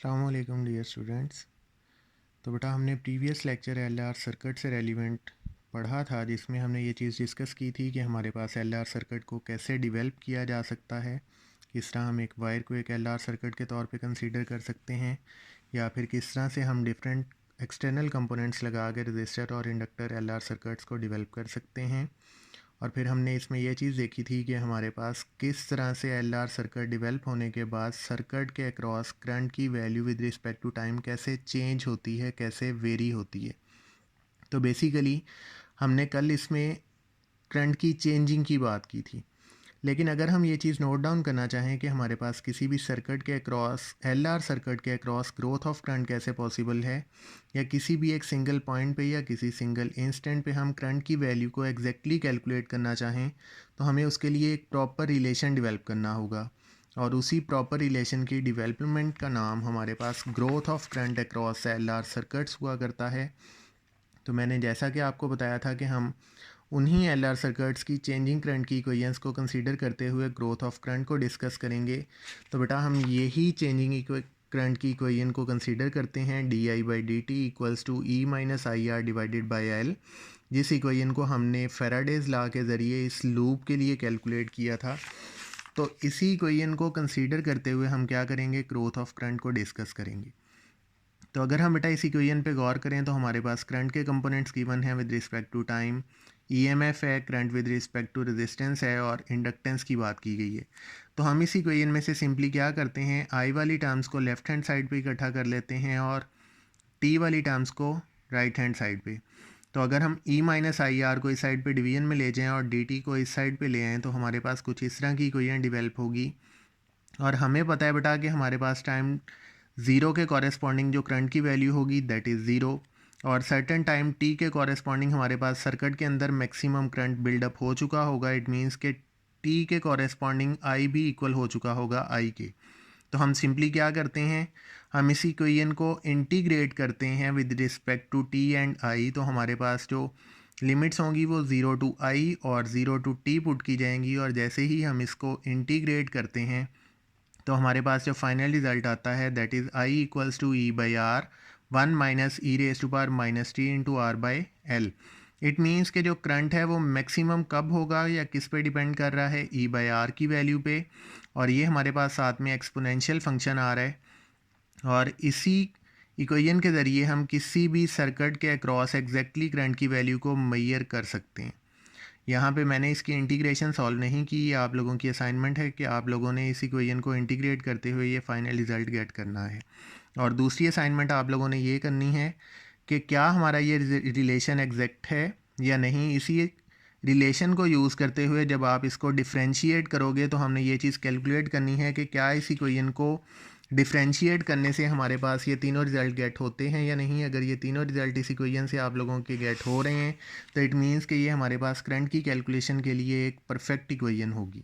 अस्सलाम वालेकुम dear students. तो बेटा हमने प्रीवियस लेक्चर एलआर सर्किट से रेलिवेंट पढ़ा था, जिसमें हमने ये चीज़ डिस्कस की थी कि हमारे पास एलआर सर्किट को कैसे डेवलप किया जा सकता है। किस तरह हम एक वायर को एक एलआर सर्किट के तौर पे कंसीडर कर सकते हैं, या फिर किस तरह से हम डिफरेंट एक्सटर्नल कंपोनेंट्स लगा के रजिस्टर और इंडक्टर एलआर सर्किट्स को डेवलप कर सकते हैं। और फिर हमने इसमें यह चीज़ देखी थी कि हमारे पास किस तरह से एलआर सर्किट डेवलप होने के बाद सर्किट के अक्रॉस करंट की value with respect to time कैसे चेंज होती है, कैसे वेरी होती है। तो बेसिकली हमने कल इसमें करंट की चेंजिंग की बात की थी। लेकिन अगर हम ये चीज़ नोट डाउन करना चाहें कि हमारे पास किसी भी सर्किट के अक्रॉस एलआर सर्किट के अक्रॉस ग्रोथ ऑफ करंट कैसे पॉसिबल है, या किसी भी एक सिंगल पॉइंट पे या किसी सिंगल इंस्टेंट पे हम करंट की वैल्यू को एग्जैक्टली कैलकुलेट करना चाहें, तो हमें उसके लिए एक प्रॉपर रिलेशन डेवलप करना होगा। और उसी प्रॉपर रिलेशन की डेवलपमेंट का नाम हमारे पास growth of current across LR circuits हुआ करता है। तो मैंने जैसा कि आपको बताया था कि हम उन्हीं एलआर सर्किट्स की चेंजिंग करंट की इक्वेशंस को कंसीडर करते हुए ग्रोथ ऑफ करंट को डिस्कस करेंगे। तो बेटा हम यही चेंजिंग करंट की इक्वेशन को कंसीडर करते हैं, d I by d t equals to E minus I R divided by L, जिस इक्वेशन को हमने फेराडेज लॉ के ज़रिए इस लूप के लिए कैलकुलेट किया था। तो इसी इक्वेशन को कंसीडर करते हुए हम क्या करेंगे, ग्रोथ ऑफ करंट को डिस्कस करेंगे। तो अगर हम बेटा इस इक्वेशन पे गौर करें तो हमारे पास करंट के कंपोनेंट्स गिवन है with respect to time, EMF है, current with respect to resistance है, और इंडक्टेंस की बात की गई है। तो हम इस इक्वेशन में से सिंपली क्या करते हैं, आई वाली टर्म्स को लेफ्ट हैंड साइड पे इकट्ठा कर लेते हैं और टी वाली टर्म्स को राइट हैंड साइड पे। तो अगर हम ई माइनस आई आर को इस साइड पे डिवीजन में ले जाएं और डी टी को इस साइड पे ले आएँ, तो हमारे पास कुछ इस तरह की इक्वेशन डेवलप होगी। और हमें पता है बेटा कि हमारे पास टाइम ज़ीरो के कॉरेस्पॉन्डिंग जो करंट की वैल्यू होगी दैट इज़ ज़ीरो, और सर्टेन टाइम टी के कॉरेस्पॉन्डिंग हमारे पास सर्किट के अंदर मैक्सिमम करंट बिल्डअप हो चुका होगा। इट मीन्स कि टी के कॉरेस्पॉन्डिंग आई भी इक्वल हो चुका होगा आई के। तो हम सिंपली क्या करते हैं, हम इसी इक्वेशन को इंटीग्रेट करते हैं with respect to t and I. तो हमारे पास जो लिमिट्स होंगी वो ज़ीरो टू आई और ज़ीरो टू टी पुट की जाएंगी, और जैसे ही हम इसको इंटीग्रेट करते हैं तो हमारे पास जो फाइनल रिजल्ट आता है that is I equals to E by R one minus E raise to power minus t into R by L. It means कि जो करंट है वो मैक्सिमम कब होगा या किस पे डिपेंड कर रहा है, ई बाई आर की वैल्यू पे, और ये हमारे पास साथ में एक्सपोनेंशियल फंक्शन आ रहा है। और इसी इक्वेशन के ज़रिए हम किसी भी सर्किट के अक्रॉस एग्जैक्टली करंट की वैल्यू को मेजर कर सकते हैं। यहाँ पे मैंने इसकी इंटीग्रेशन सॉल्व नहीं की, ये आप लोगों की असाइनमेंट है कि आप लोगों ने इस इक्वेशन को इंटीग्रेट करते हुए ये फाइनल रिजल्ट गेट करना है। और दूसरी असाइनमेंट आप लोगों ने ये करनी है कि क्या हमारा ये रिलेशन एग्जैक्ट है या नहीं। इसी रिलेशन को यूज़ करते हुए जब आप इसको डिफ्रेंशिएट करोगे तो हमने ये चीज़ कैलकुलेट करनी है कि क्या इस इक्वेशन को डिफ्रेंशिएट करने से हमारे पास ये तीनों रिज़ल्ट गेट होते हैं या नहीं। अगर ये तीनों रिज़ल्ट इस इक्वेशन से आप लोगों के गेट हो रहे हैं तो इट मीन्स कि ये हमारे पास करंट की कैलकुलेशन के लिए एक परफेक्ट इक्वेशन होगी।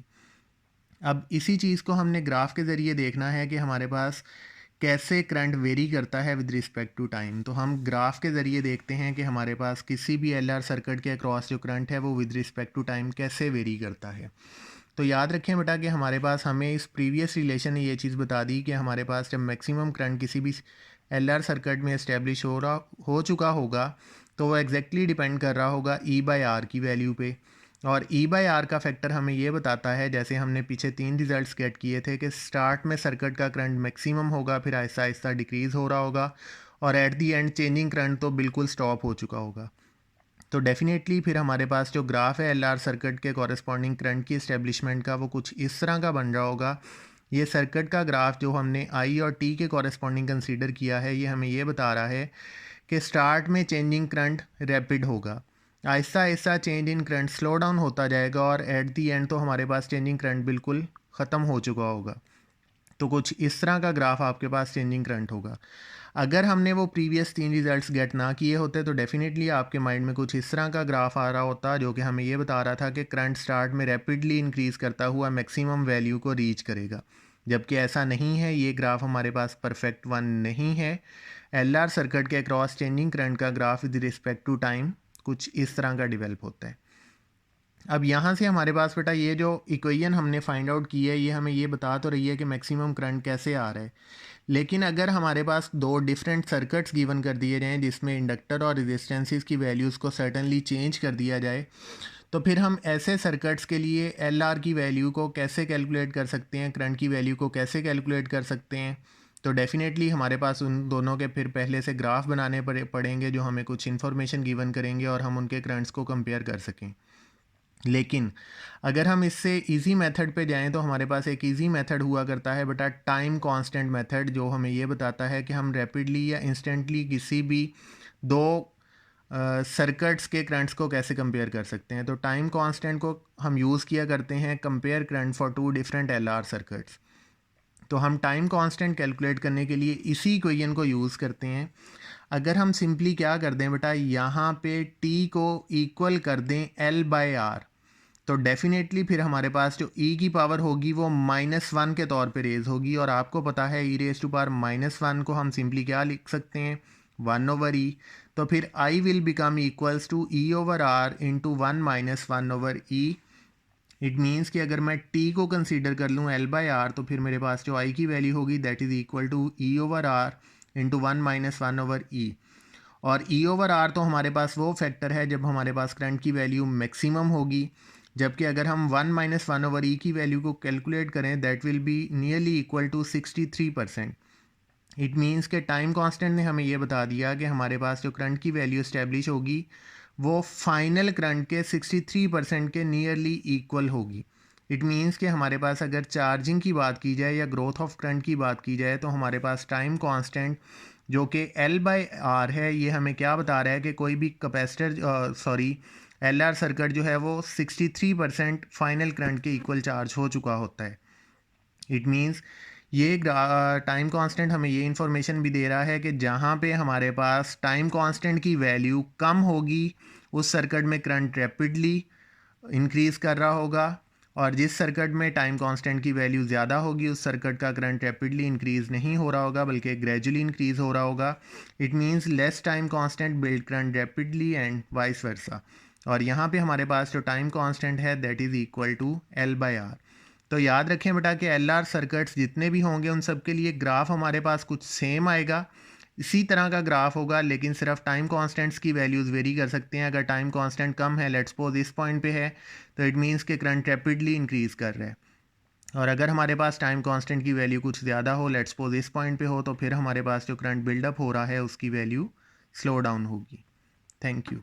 अब इसी चीज़ को हमने ग्राफ के ज़रिए देखना है कि हमारे पास कैसे करंट वेरी करता है विद रिस्पेक्ट टू टाइम। तो हम ग्राफ के ज़रिए देखते हैं कि हमारे पास किसी भी एलआर सर्किट के अक्रॉस जो करंट है वो विद रिस्पेक्ट टू टाइम कैसे वेरी करता है। तो याद रखें बेटा कि हमारे पास हमें इस प्रीवियस रिलेशन ने ये चीज़ बता दी कि हमारे पास जब मैक्सिमम करंट किसी भी एलआर सर्किट में इस्टेब्लिश हो चुका होगा तो वो एग्जैक्टली डिपेंड कर रहा होगा ई बाई आर की वैल्यू पे। और ई बाई आर का फैक्टर हमें ये बताता है, जैसे हमने पीछे तीन रिजल्ट्स गेट किए थे, कि स्टार्ट में सर्किट का करंट मैक्सिमम होगा, फिर आहिस्ता आहिस्ता डिक्रीज़ हो रहा होगा, और at the and changing current तो बिल्कुल स्टॉप हो चुका होगा। तो डेफिनेटली फिर हमारे पास जो ग्राफ है एलआर सर्किट के कॉरेस्पॉन्डिंग करंट की इस्टेब्लिशमेंट का वो कुछ इस तरह का बन रहा होगा। ये सर्किट का ग्राफ जो हमने आई और टी के कॉरेस्पॉन्डिंग कंसीडर किया है, ये हमें ये बता रहा है कि स्टार्ट में चेंजिंग करंट रैपिड होगा, Aahista Aahista change in current slow down होता जाएगा, और एट दी एंड तो हमारे पास चेंजिंग करंट बिल्कुल ख़त्म हो चुका होगा। तो कुछ इस तरह का ग्राफ आपके पास चेंजिंग करंट होगा। अगर हमने वो प्रीवियस तीन रिजल्ट्स गेट ना किए होते तो डेफिनेटली आपके माइंड में कुछ इस तरह का ग्राफ आ रहा होता जो कि हमें ये बता रहा था कि करंट स्टार्ट में रैपिडली इंक्रीज़ करता हुआ मैक्सिमम वैल्यू को रीच करेगा, जबकि ऐसा नहीं है। ये ग्राफ हमारे पास परफेक्ट वन नहीं है। एलआर सर्किट के अक्रॉस चेंजिंग करंट का graph with respect to time कुछ इस तरह का डेवलप होता है। अब यहाँ से हमारे पास बेटा ये जो इक्वेशन हमने फाइंड आउट की है ये हमें ये बता तो रही है कि मैक्सिमम करंट कैसे आ रहा है, लेकिन अगर हमारे पास दो डिफरेंट सर्किट्स गिवन कर दिए जाएँ जिसमें इंडक्टर और रेजिस्टेंसेस की वैल्यूज़ को सर्टेनली चेंज कर दिया जाए, तो फिर हम ऐसे सर्किट्स के लिए एल आर की वैल्यू को कैसे कैलकुलेट कर सकते हैं, करंट की वैल्यू को कैसे कैलकुलेट कर सकते हैं। तो डेफिनेटली हमारे पास उन दोनों के फिर पहले से ग्राफ बनाने पड़ेंगे जो हमें कुछ इन्फॉर्मेशन गिवन करेंगे और हम उनके करंट्स को कंपेयर कर सकें। लेकिन अगर हम इससे इजी मेथड पे जाएं तो हमारे पास एक इजी मेथड हुआ करता है बेटा टाइम कांस्टेंट मेथड, जो हमें ये बताता है कि हम रैपिडली या इंस्टेंटली किसी भी दो सर्किट्स के करंट्स को कैसे कंपेयर कर सकते हैं। तो टाइम कांस्टेंट को हम यूज़ किया करते हैं compare current for two different L R circuits. तो हम टाइम कांस्टेंट कैलकुलेट करने के लिए इसी इक्वेशन को यूज़ करते हैं। अगर हम सिंपली क्या कर दें बेटा, यहाँ पे t को इक्वल कर दें L/R, तो डेफिनेटली फिर हमारे पास जो e की पावर होगी वो -1 के तौर पे रेज होगी, और आपको पता है e⁻⁻1 को हम सिंपली क्या लिख सकते हैं, 1/e। तो फिर i will become equals to e/r into 1-1/e। It means कि अगर मैं t को कंसीडर कर लूँ L/R, तो फिर मेरे पास जो i की वैल्यू होगी that is equal to e/r into 1-1/e। और e/r तो हमारे पास वो फैक्टर है जब हमारे पास करंट की वैल्यू मैक्सिमम होगी, जबकि अगर हम 1-1/e की वैल्यू को कैलकुलेट करें that will be nearly equal to 63%। It means के टाइम कांस्टेंट ने हमें ये बता दिया कि हमारे पास जो करंट की वैल्यू इस्टेब्लिश होगी वो फाइनल करंट के 63% के नियरली इक्वल होगी। इट मीन्स कि हमारे पास अगर चार्जिंग की बात की जाए या ग्रोथ ऑफ करंट की बात की जाए तो हमारे पास टाइम कांस्टेंट जो कि L/R है ये हमें क्या बता रहा है कि कोई भी कैपेसिटर LR सर्किट जो है वो 63% फाइनल करंट के इक्वल चार्ज हो चुका होता है। इट मीन्स ये टाइम कांस्टेंट हमें ये इन्फॉर्मेशन भी दे रहा है कि जहाँ पे हमारे पास टाइम कांस्टेंट की वैल्यू कम होगी उस सर्किट में करंट रैपिडली इंक्रीज़ कर रहा होगा, और जिस सर्किट में टाइम कांस्टेंट की वैल्यू ज़्यादा होगी उस सर्किट का करंट रैपिडली इंक्रीज़ नहीं हो रहा होगा बल्कि ग्रेजुअली इंक्रीज़ हो रहा होगा। It means less time constant build current rapidly and vice versa. और यहाँ पे हमारे पास जो टाइम कांस्टेंट है that is equal to L/R। तो याद रखें बेटा कि LR सर्किट्स जितने भी होंगे उन सब के लिए ग्राफ हमारे पास कुछ सेम आएगा, इसी तरह का ग्राफ होगा, लेकिन सिर्फ टाइम कांस्टेंट्स की वैल्यूज़ वेरी कर सकते हैं। अगर टाइम कांस्टेंट कम है, लेट्स सपोज इस पॉइंट पे है, तो इट मीन्स कि करंट रैपिडली इंक्रीज़ कर रहा है, और अगर हमारे पास टाइम कांस्टेंट की वैल्यू कुछ ज़्यादा हो, लेट्स सपोज इस पॉइंट पे हो, तो फिर हमारे पास जो करंट बिल्डअप हो रहा है उसकी वैल्यू स्लो डाउन होगी। Thank you.